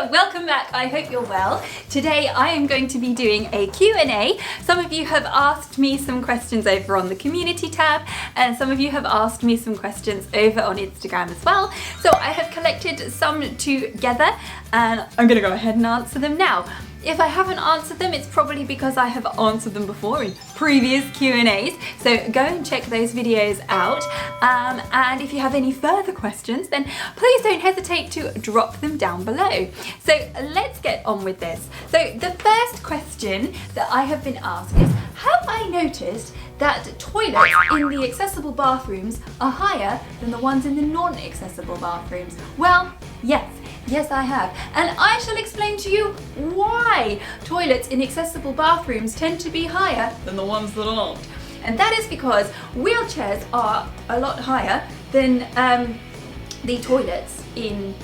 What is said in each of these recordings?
welcome back. I hope you're well. Today I am going to be doing a Q&A. Some of you have asked me some questions over on the community tab, and some of you have asked me some questions over on Instagram as well. So I have collected some together and I'm going to go ahead and answer them now. If I haven't answered them, it's probably because I have answered them before in previous Q&As. So go and check those videos out. And if you have any further questions, then please don't hesitate to drop them down below. So let's get on with this. So the first question that I have been asked is, have I noticed that toilets in the accessible bathrooms are higher than the ones in the non-accessible bathrooms? Well, yes. Yes, I have. And I shall explain to you why toilets in accessible bathrooms tend to be higher than the ones that aren't. And that is because wheelchairs are a lot higher than the toilets in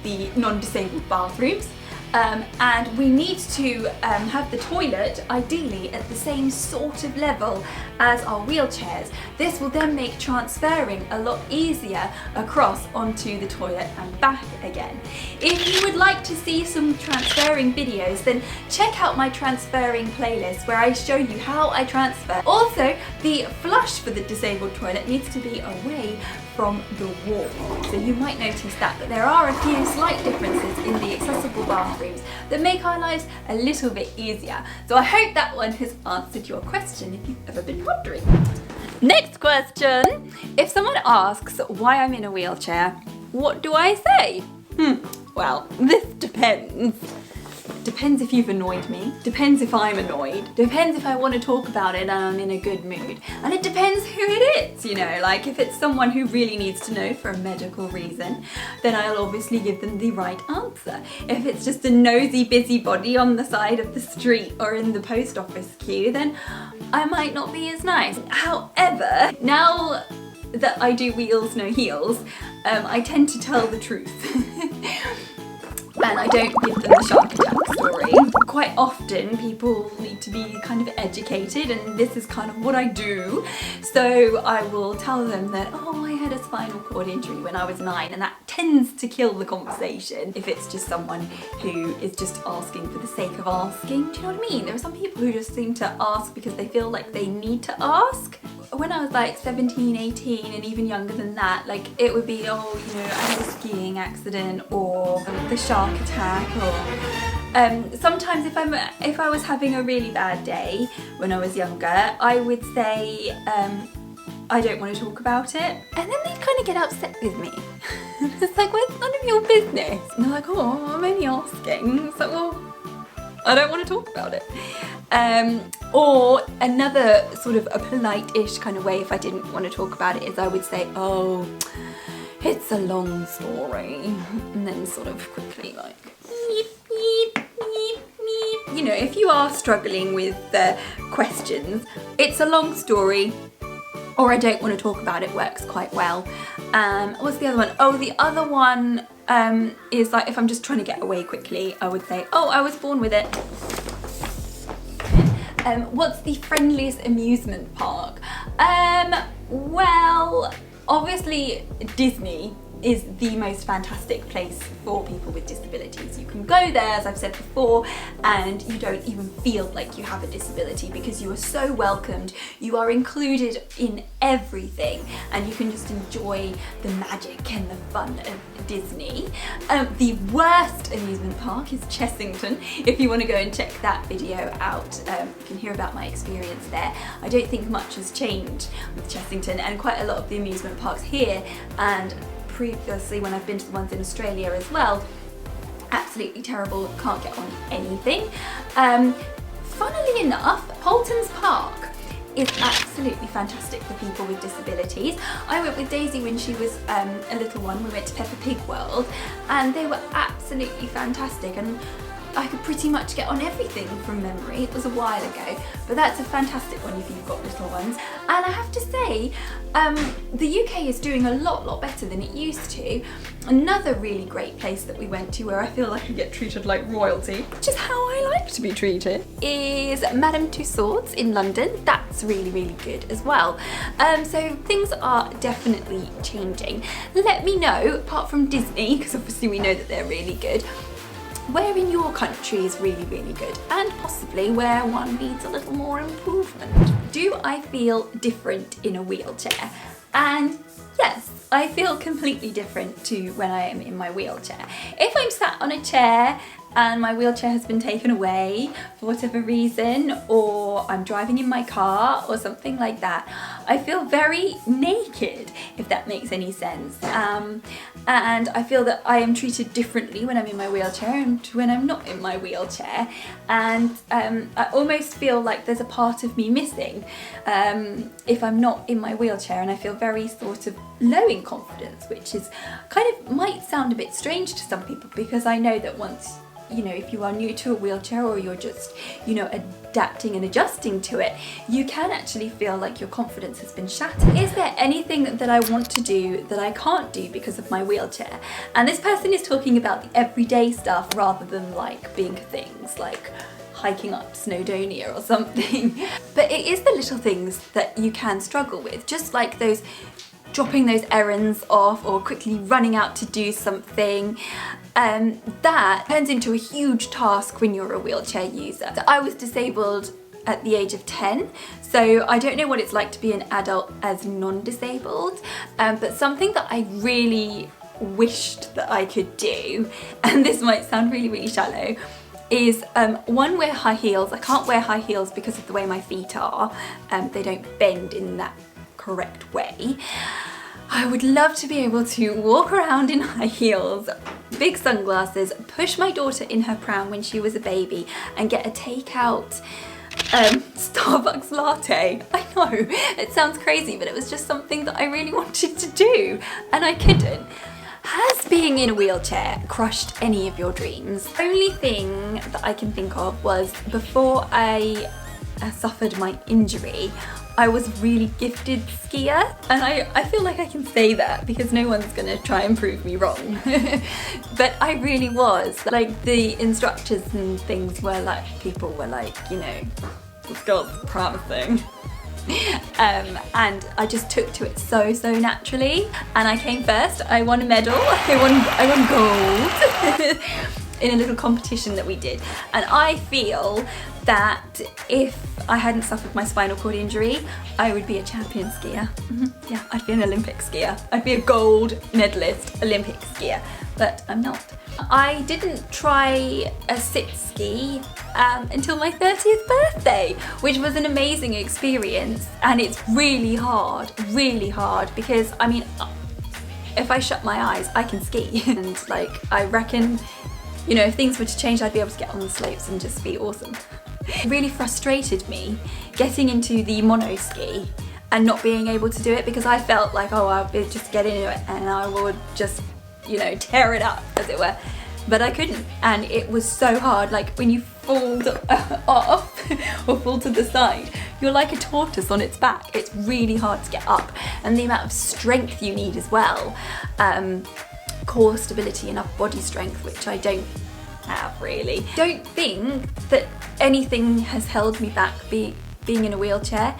the non-disabled bathrooms. And we need to have the toilet ideally at the same sort of level as our wheelchairs. This will then make transferring a lot easier across onto the toilet and back again. If you would like to see some transferring videos, then check out my transferring playlist where I show you how I transfer. Also, the flush for the disabled toilet needs to be away from the wall. So you might notice that, but there are a few slight differences in the accessible bathrooms that make our lives a little bit easier. So I hope that one has answered your question if you've ever been wondering. Next question. If someone asks why I'm in a wheelchair, what do I say? Well, this depends. Depends if you've annoyed me, depends if I'm annoyed, depends if I want to talk about it and I'm in a good mood, and it depends who it is, you know, like if it's someone who really needs to know for a medical reason, then I'll obviously give them the right answer. If it's just a nosy busybody on the side of the street or in the post office queue, then I might not be as nice. However, now that I do Wheels No Heels, I tend to tell the truth. And I don't give them the shark attack story. Quite often people need to be kind of educated, and this is kind of what I do. So I will tell them that, oh, I had a spinal cord injury when I was 9, and that tends to kill the conversation if it's just someone who is just asking for the sake of asking. Do you know what I mean? There are some people who just seem to ask because they feel like they need to ask. When I was like 17, 18 and even younger than that, like it would be, oh, you know, I had a skiing accident or the shark attack, or sometimes if I was having a really bad day when I was younger, I would say I don't want to talk about it, and then they'd kind of get upset with me. It's like, well, it's none of your business. And they're like, oh, I'm only asking. It's like, well, I don't want to talk about it. Or another sort of a polite-ish kind of way, if I didn't want to talk about it, is I would say, oh, it's a long story, and then sort of quickly like, meep, meep, meep, meep. You know, if you are struggling with questions, it's a long story, or I don't want to talk about it works quite well. What's the other one? Oh, the other one is like if I'm just trying to get away quickly, I would say, oh, I was born with it. What's the friendliest amusement park? Well, obviously Disney is the most fantastic place for people with disabilities. You can go there, as I've said before, and you don't even feel like you have a disability because you are so welcomed. You are included in everything, and you can just enjoy the magic and the fun of Disney. The worst amusement park is Chessington. If you want to go and check that video out, you can hear about my experience there. I don't think much has changed with Chessington, and quite a lot of the amusement parks here and previously when I've been to the ones in Australia as well, absolutely terrible, can't get on anything. Funnily enough, Polton's Park is absolutely fantastic for people with disabilities. I went with Daisy when she was a little one. We went to Peppa Pig World and they were absolutely fantastic, and I could pretty much get on everything from memory. It was a while ago, but that's a fantastic one if you've got little ones. And I have to say, the UK is doing a lot better than it used to. Another really great place that we went to where I feel like I get treated like royalty, which is how I like to be treated, is Madame Tussauds in London. That's really good as well. So things are definitely changing. Let me know, apart from Disney, because obviously we know that they're really good, where in your country is really, really good, and possibly where one needs a little more improvement. Do I feel different in a wheelchair? And yes, I feel completely different to when I am in my wheelchair. If I'm sat on a chair and my wheelchair has been taken away for whatever reason, or I'm driving in my car or something like that, I feel very naked, if that makes any sense. And I feel that I am treated differently when I'm in my wheelchair and when I'm not in my wheelchair. And I almost feel like there's a part of me missing if I'm not in my wheelchair, and I feel very sort of low in confidence, which is kind of might sound a bit strange to some people, because I know that once, you know, if you are new to a wheelchair or you're just, you know, adapting and adjusting to it, you can actually feel like your confidence has been shattered. Is there anything that I want to do that I can't do because of my wheelchair? And this person is talking about the everyday stuff rather than like big things like hiking up Snowdonia or something. But it is the little things that you can struggle with, just like those dropping those errands off or quickly running out to do something. That turns into a huge task when you're a wheelchair user. So I was disabled at the age of 10, so I don't know what it's like to be an adult as non-disabled, but something that I really wished that I could do, and this might sound really, really shallow, is one, wear high heels. I can't wear high heels because of the way my feet are. They don't bend in that correct way. I would love to be able to walk around in high heels, big sunglasses, push my daughter in her pram when she was a baby, and get a takeout Starbucks latte. I know, it sounds crazy, but it was just something that I really wanted to do, and I couldn't. Has being in a wheelchair crushed any of your dreams? The only thing that I can think of was before I suffered my injury, I was a really gifted skier, and I feel like I can say that because no one's gonna try and prove me wrong. But I really was. Like, the instructors and things were like, people were like, you know, this girl's promising. And I just took to it so naturally, and I came first. I won a medal. I won gold in a little competition that we did, and I feel that if I hadn't suffered my spinal cord injury, I would be a champion skier. Yeah, I'd be an Olympic skier. I'd be a gold medalist Olympic skier, but I'm not. I didn't try a sit ski until my 30th birthday, which was an amazing experience, and it's really hard, because I mean, if I shut my eyes, I can ski. And like, I reckon, you know, if things were to change, I'd be able to get on the slopes and just be awesome. It really frustrated me getting into the mono ski and not being able to do it, because I felt like, oh, I'll just get into it and I would just, you know, tear it up, as it were. But I couldn't, and it was so hard. Like, when you fall off or fall to the side, you're like a tortoise on its back. It's really hard to get up, and the amount of strength you need as well. Core stability, enough body strength, which I don't have really. Don't think that anything has held me back being in a wheelchair.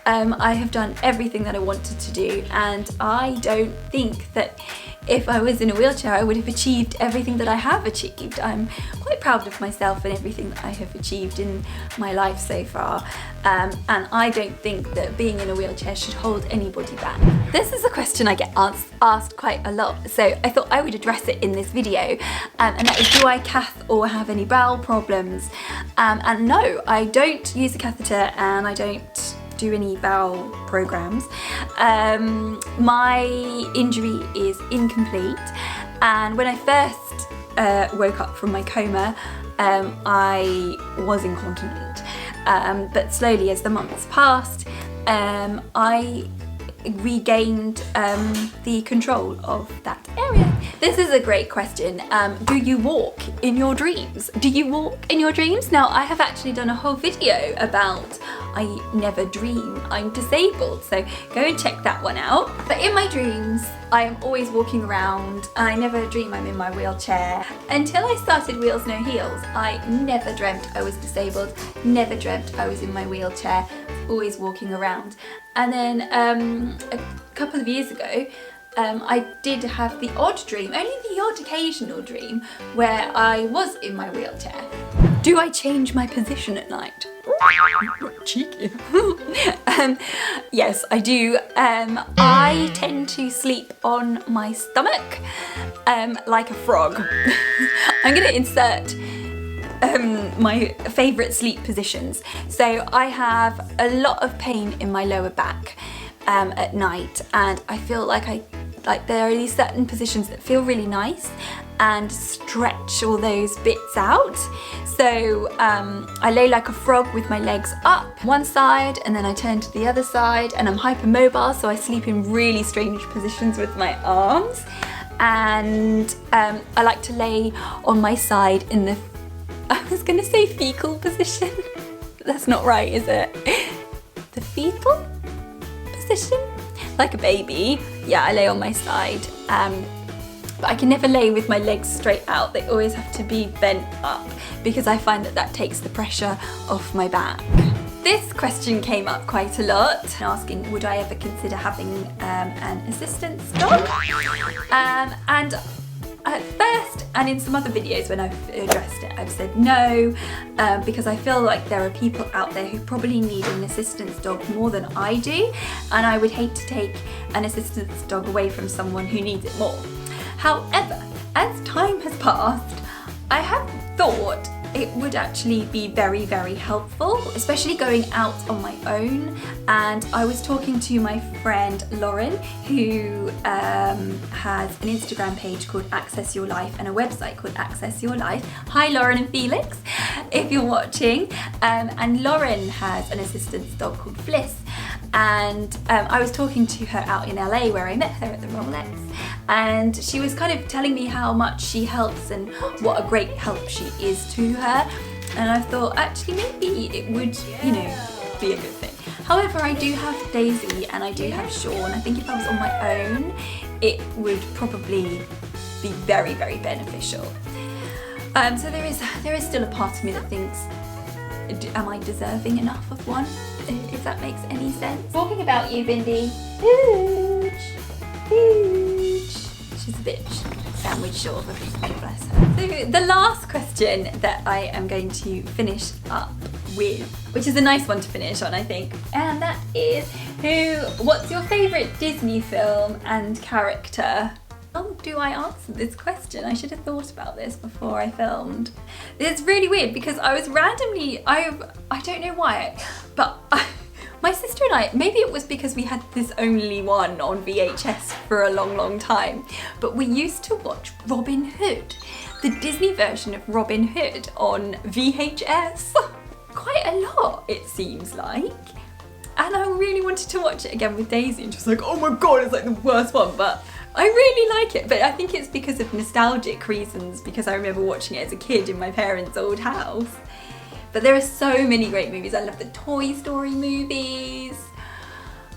I have done everything that I wanted to do, and I don't think that if I was in a wheelchair I would have achieved everything that I have achieved. I'm quite proud of myself and everything that I have achieved in my life so far, and I don't think that being in a wheelchair should hold anybody back. This is a question I get asked quite a lot, so I thought I would address it in this video, and that is, do I cath or have any bowel problems? And no, I don't use a catheter, and I don't do any bowel programs. My injury is incomplete, and when I first woke up from my coma, I was incontinent, but slowly as the months passed, I regained the control of that area. This is a great question. Do you walk in your dreams? Do you walk in your dreams? Now, I have actually done a whole video about I never dream I'm disabled, so go and check that one out. But in my dreams, I am always walking around. I never dream I'm in my wheelchair. Until I started Wheelsnoheels, I never dreamt I was disabled, never dreamt I was in my wheelchair, always walking around. And then a couple of years ago, I did have the odd dream, only the odd occasional dream where I was in my wheelchair. Do I change my position at night? Cheeky. Yes, I do. I tend to sleep on my stomach like a frog. I'm going to insert my favourite sleep positions. So I have a lot of pain in my lower back at night, and I feel like there are these certain positions that feel really nice and stretch all those bits out. So I lay like a frog with my legs up one side, and then I turn to the other side, and I'm hypermobile, so I sleep in really strange positions with my arms. And I like to lay on my side in the, I was going to say fecal position. That's not right, is it? The fetal position? Like a baby. Yeah, I lay on my side. But I can never lay with my legs straight out. They always have to be bent up because I find that takes the pressure off my back. This question came up quite a lot, asking would I ever consider having an assistance dog? And at first, and in some other videos when I've addressed it, I've said no, because I feel like there are people out there who probably need an assistance dog more than I do, and I would hate to take an assistance dog away from someone who needs it more. However, as time has passed, I have thought it would actually be very, very helpful, especially going out on my own. And I was talking to my friend Lauren, who has an Instagram page called Access Your Life and a website called Access Your Life. Hi Lauren and Felix, if you're watching. And Lauren has an assistance dog called Fliss. And I was talking to her out in LA where I met her at the Rolex, and she was kind of telling me how much she helps and what a great help she is to her. And I thought actually maybe it would, you know, be a good thing. However, I do have Daisy and I do have Sean. I think if I was on my own, it would probably be very, very beneficial. So there is still a part of me that thinks, am I deserving enough of one? If that makes any sense. Talking about you, Bindi. Hooch. Hooch. She's a bitch. Sandwich short of a bitch, bless her. So the last question that I am going to finish up with, which is a nice one to finish on, I think, and that is what's your favourite Disney film and character? How do I answer this question? I should have thought about this before I filmed. It's really weird because I was randomly, I don't know why, but my sister and I, maybe it was because we had this only one on VHS for a long, long time, but we used to watch Robin Hood, the Disney version of Robin Hood on VHS. Quite a lot, it seems like. And I really wanted to watch it again with Daisy, and just like, oh my god, it's like the worst one, but I really like it. But I think it's because of nostalgic reasons, because I remember watching it as a kid in my parents' old house. But there are so many great movies. I love the Toy Story movies.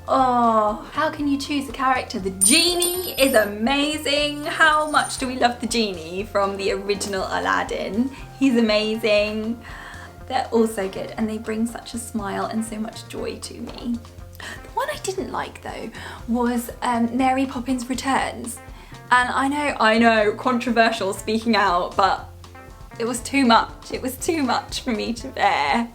Oh, how can you choose a character? The genie is amazing. How much do we love the genie from the original Aladdin? He's amazing. They're all so good, and they bring such a smile and so much joy to me. The one I didn't like though was Mary Poppins Returns. And I know, controversial speaking out, but it was too much. It was too much for me to bear.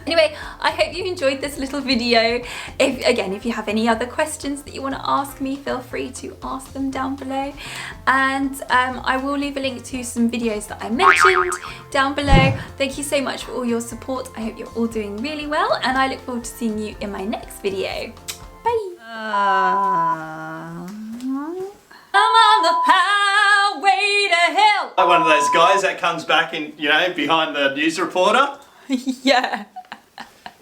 Anyway, I hope you enjoyed this little video. If you have any other questions that you want to ask me, feel free to ask them down below. And I will leave a link to some videos that I mentioned down below. Thank you so much for all your support. I hope you're all doing really well, and I look forward to seeing you in my next video. Bye! I'm on the highway to hell. Like one of those guys that comes back in, you know, behind the news reporter. Yeah.